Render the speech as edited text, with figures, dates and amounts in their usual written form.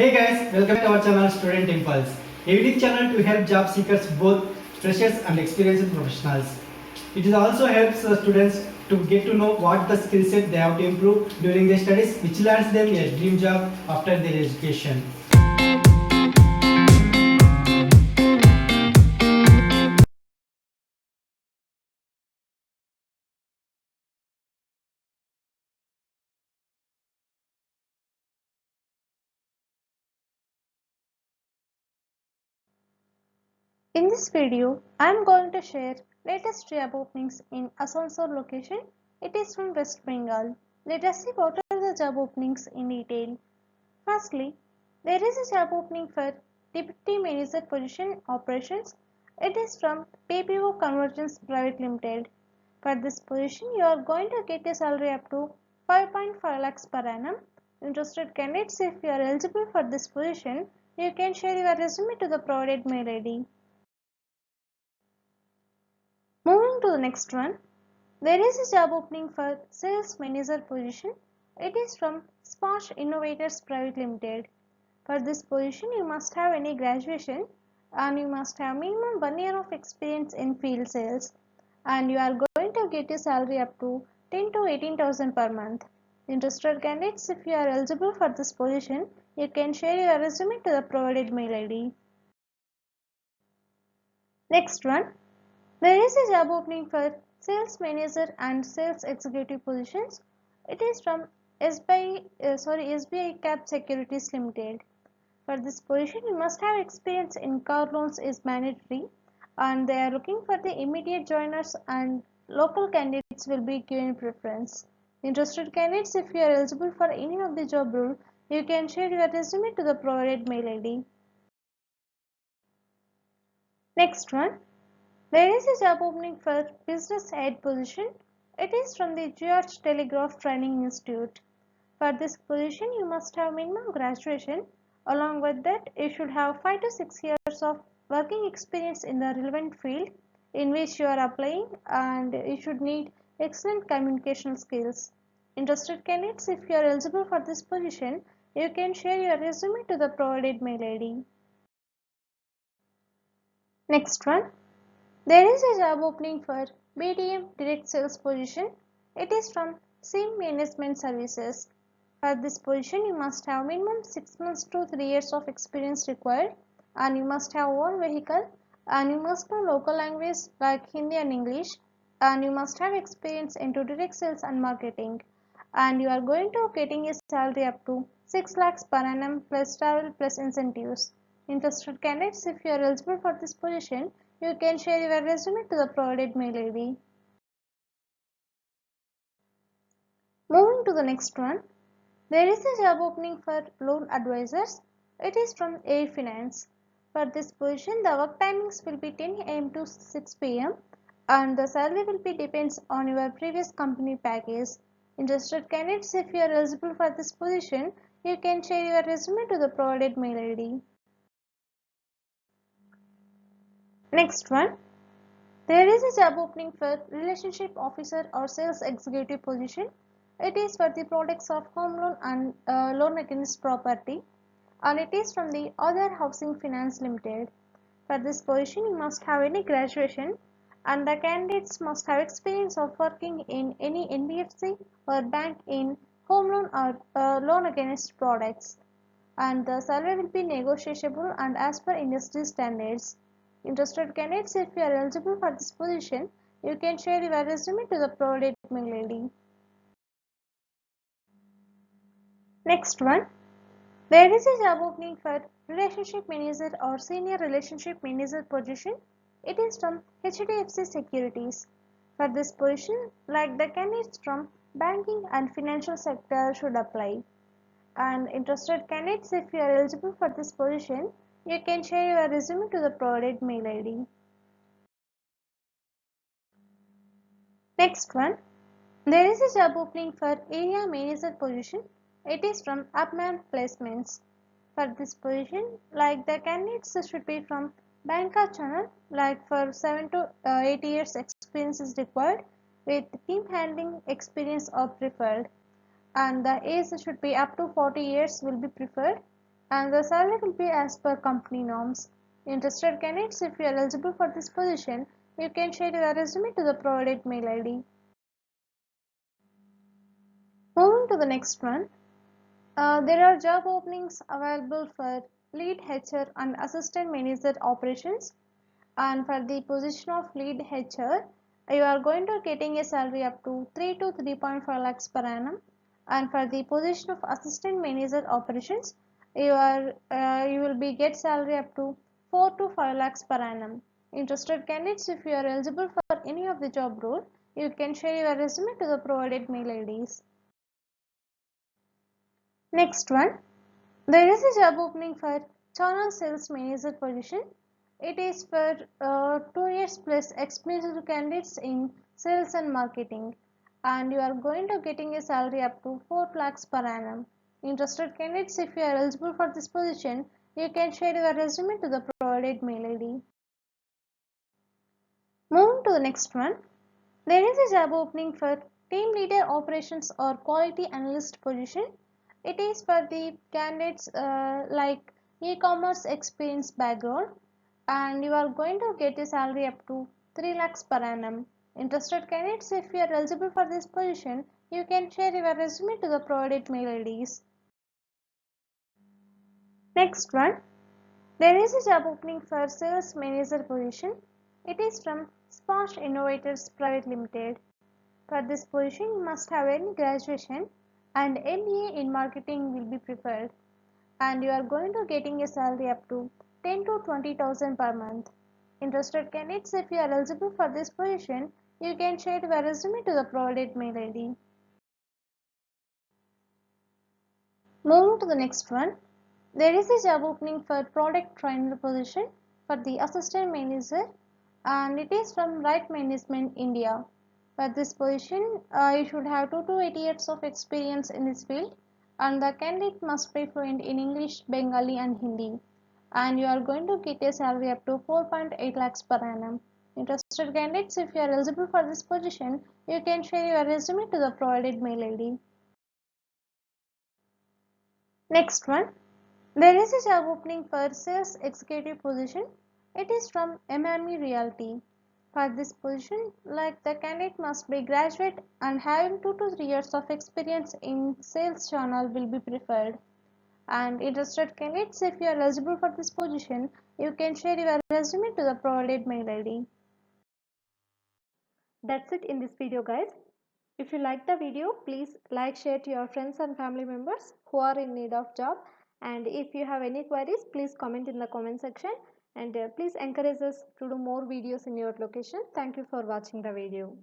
Hey guys, welcome to our channel Student Impulse, a unique channel to help job seekers, both freshers and experienced professionals. It also helps students to get to know what the skill set they have to improve during their studies, which lands them a dream job after their education. In this video, I am going to share latest job openings in Asansol location. It is from West Bengal. Let us see what are the job openings in detail. Firstly, there is a job opening for Deputy Manager Position Operations. It is from PPO Convergence Private Limited. For this position, you are going to get a salary up to 5.5 lakhs per annum. Interested candidates, if you are eligible for this position, you can share your resume to the provided mail ID. Moving to the next one, there is a job opening for Sales Manager position. It is from Sparsh Innovators Private Limited. For this position, you must have any graduation and you must have minimum 1 year of experience in field sales, and you are going to get a salary up to 10 to 18,000 per month. Interested candidates, if you are eligible for this position, you can share your resume to the provided mail ID. Next one, there is a job opening for Sales Manager and Sales Executive positions. It is from SBI Cap Securities Limited. For this position, you must have experience in car loans is mandatory, and they are looking for the immediate joiners, and local candidates will be given preference. Interested candidates, if you are eligible for any of the job role, you can share your resume to the provided mail ID. Next one, there is a job opening for Business Head position. It is from the George Telegraph Training Institute. For this position, you must have minimum graduation. Along with that, you should have 5 to 6 years of working experience in the relevant field in which you are applying, and you should need excellent communication skills. Interested candidates, if you are eligible for this position, you can share your resume to the provided mail ID. Next one, there is a job opening for BDM Direct Sales position. It is from SIM Management Services. For this position, you must have minimum 6 months to 3 years of experience required, and you must have one vehicle, and you must know local language like Hindi and English, and you must have experience into direct sales and marketing, and you are going to getting a salary up to 6 lakhs per annum plus travel plus incentives. Interested candidates, if you are eligible for this position, you can share your resume to the provided mail ID. Moving to the next one, there is a job opening for loan advisors. It is from Air Finance. For this position, the work timings will be 10 am to 6 pm, and the salary will be depends on your previous company package. Interested candidates, if you are eligible for this position, you can share your resume to the provided mail ID. Next one, there is a job opening for Relationship Officer or Sales Executive position. It is for the products of home loan and loan against property, and it is from the Other Housing Finance Limited. For this position, you must have any graduation, and the candidates must have experience of working in any NBFC or bank in home loan or loan against products, and the salary will be negotiable and as per industry standards. Interested candidates, if you are eligible for this position, you can share your resume to the provided mail ID. Next one, there is a job opening for Relationship Manager or Senior Relationship Manager position. It is from HDFC Securities. For this position, like the candidates from banking and financial sector should apply. And interested candidates, if you are eligible for this position, you can share your resume to the provided mail ID. Next one, there is a job opening for Area Manager position. It is from Upman Placements. For this position, like the candidates should be from banker channel, like for 7 to 8 years experience is required, with team handling experience or preferred, and the age should be up to 40 years will be preferred, and the salary will be as per company norms. Interested candidates, if you are eligible for this position, you can share your resume to the provided mail ID. Moving to the next one, there are job openings available for lead HR and assistant manager operations. And for the position of lead HR, you are going to getting a salary up to 3 to 3.5 lakhs per annum. And for the position of assistant manager operations, you will be get salary up to 4 to 5 lakhs per annum. Interested candidates, if you are eligible for any of the job role, you can share your resume to the provided mail IDs. Next one, there is a job opening for channel sales manager position. It is for 2 years plus experienced candidates in sales and marketing, and you are going to getting a salary up to 4 lakhs per annum. Interested candidates, if you are eligible for this position, you can share your resume to the provided mail ID. Moving to the next one, there is a job opening for team leader operations or quality analyst position. It is for the candidates like e-commerce experience background, and you are going to get a salary up to 3 lakhs per annum. Interested candidates, if you are eligible for this position, you can share your resume to the provided mail IDs. Next one, there is a job opening for sales manager position. It is from Sparsh Innovators Private Limited. For this position, you must have any graduation and MBA in marketing will be preferred, and you are going to getting a salary up to 10 to 20,000 per month. Interested candidates, if you are eligible for this position, you can share your resume to the provided mail ID. Moving to the next one, there is a job opening for product trainer position for the assistant manager, and it is from Right Management India. For this position, you should have 2 to 8 years of experience in this field, and the candidate must be fluent in English, Bengali, and Hindi. And you are going to get a salary up to 4.8 lakhs per annum. Interested candidates, if you are eligible for this position, you can share your resume to the provided mail ID. Next one, there is a job opening for sales executive position. It is from MME Realty. For this position, like the candidate must be graduate and having 2 to 3 years of experience in sales channel will be preferred. And interested candidates, if you are eligible for this position, you can share your resume to the provided mail ID. That's it in this video, guys. If you like the video, please like, share to your friends and family members who are in need of job. And if you have any queries, please comment in the comment section. And please encourage us to do more videos in your location. Thank you for watching the video.